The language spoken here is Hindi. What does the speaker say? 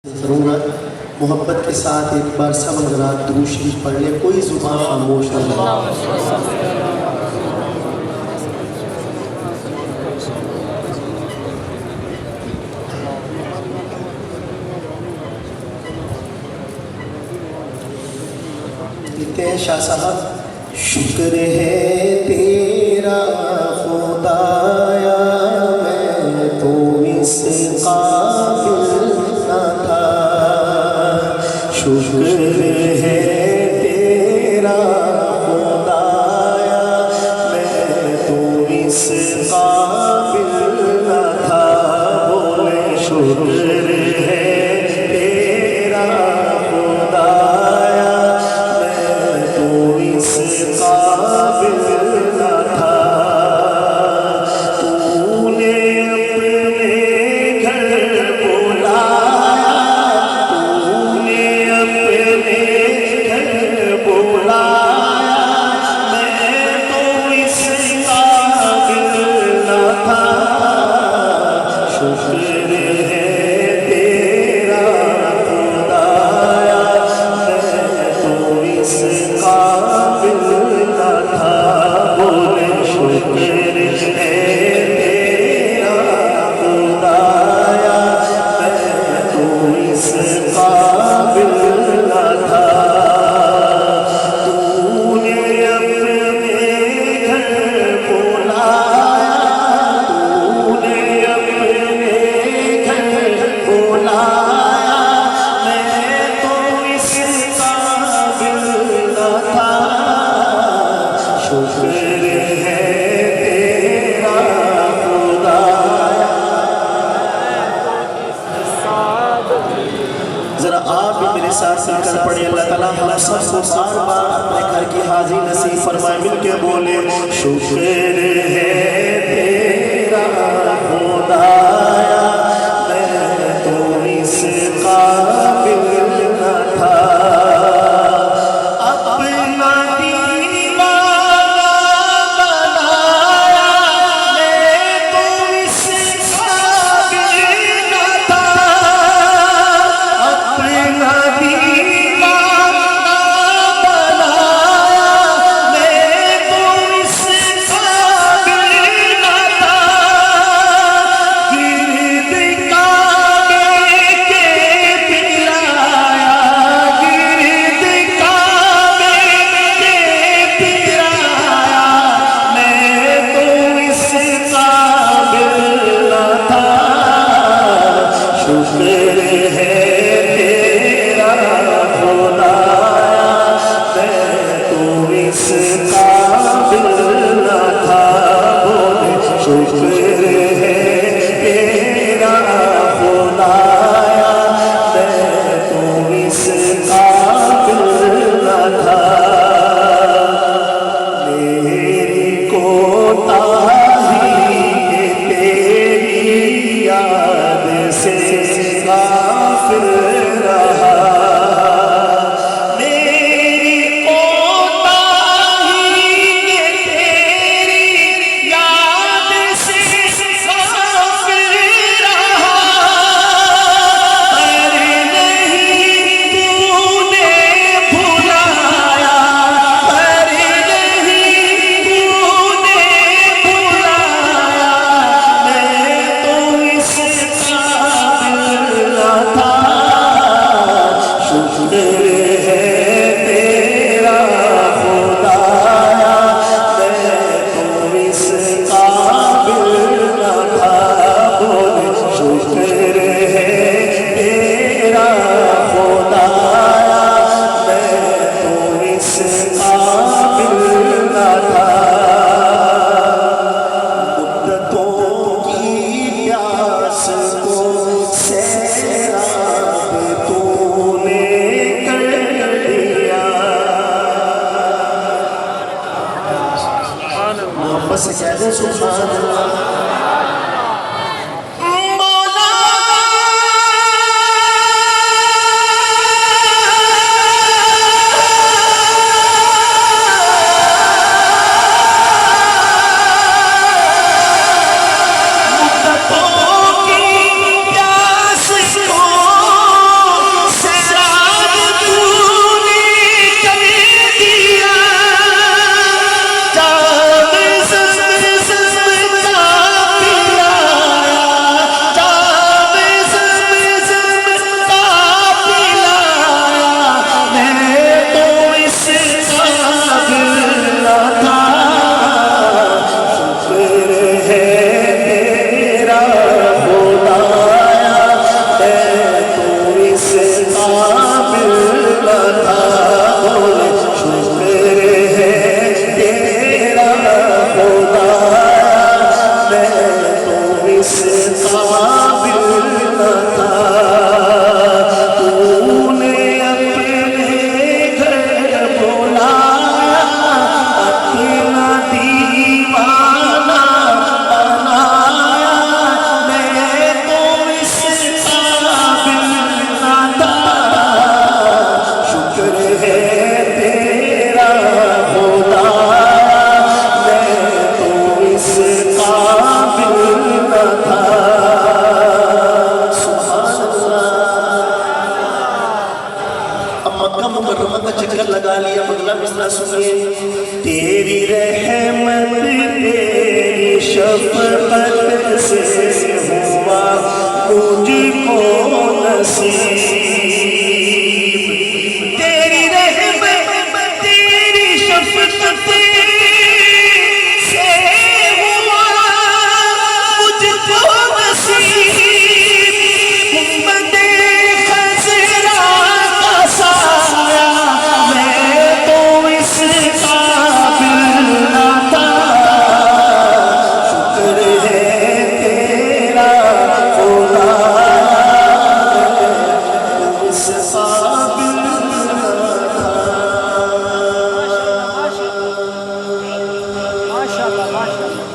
करूँगा। मोहब्बत के साथ एक बार सब हज़रात दुरूद शरीफ पढ़ लें, कोई ज़ुबान खामोश न रहे। कहते हैं शाह साहब, शुक्र है तेरा खुदाया मैं तो इस काबिल न था। शुक्र है तेरा खुदाया मैं तो इस काबिल न था। बोले शुक्र है तेरा खुदाया मैं तो इस काबिल न था। तूने अपने घर बुलाया, तूने अपने घर बुलाया मैं तो इस काबिल न था। शुक्र है तेरा खुदाया मैं तो इस काबिल न था। बोले शुक्र है तेरा खुदाया मैं तो इस काबिल न था। तूने अपने घर बुलाया, तूने अपने घर बुलाया मैं तो इस काबिल न था। शुक्र है तेरा खुदाया। जरा आप भी मेरे साथ मिलकर पढ़े, अल्लाह ताला हम सबको बार बार अपने घर की हाजिरी नसीब फरमाए। मिलके बोले शुक्र है तेरा खुदाया मैं तो इस काबिल न था। अपना दीवाना बनाया मैं तो इस काबिल न था। अपना दीवाना बनाया मैं तो इस काबिल न था। गिरद काबे के पिलाया, गिरद काबे के पिलाया मैं तो इस काबिल न था। शुक्र है तेरा खुदाया मैं तो इस काबिल न था। बोले शुक्र है तेरा खुदाया मैं तो इस काबिल न था। मेरी कोताही तेरी याद से गाफिल रहा। मेरी कोताही तेरी याद से गाफिल रहा। अरे नहीं तूने भुलाया, अरे नहीं तूने भुलाया मैं तो इस काबिल न था। था। बोले शुक्र है तेरा खुदा, मैं तो इस काबिल न था। तूने अपने घर बुलाया, अपना दीवाना बनाया, मैं तो इस काबिल न था। शुक्र है तेरा खुदा, मैं तो इस काबिल न था। सुभान अल्लाह। अब मक्का मुकर्रमा का चक्कर लगा लिया, अगला मिसरा सुनिए। तेरी रहमत तेरी शफकत से हुआ मुझको नसीब। तेरी रहमत तेरी शफकत से हुआ मुझको नसीब। मदे खजरा का साया, मैं तो इस काबिल न था। शुक्र है तेरा खुदा, इस काबिल न था। माशाअल्लाह माशाअल्लाह।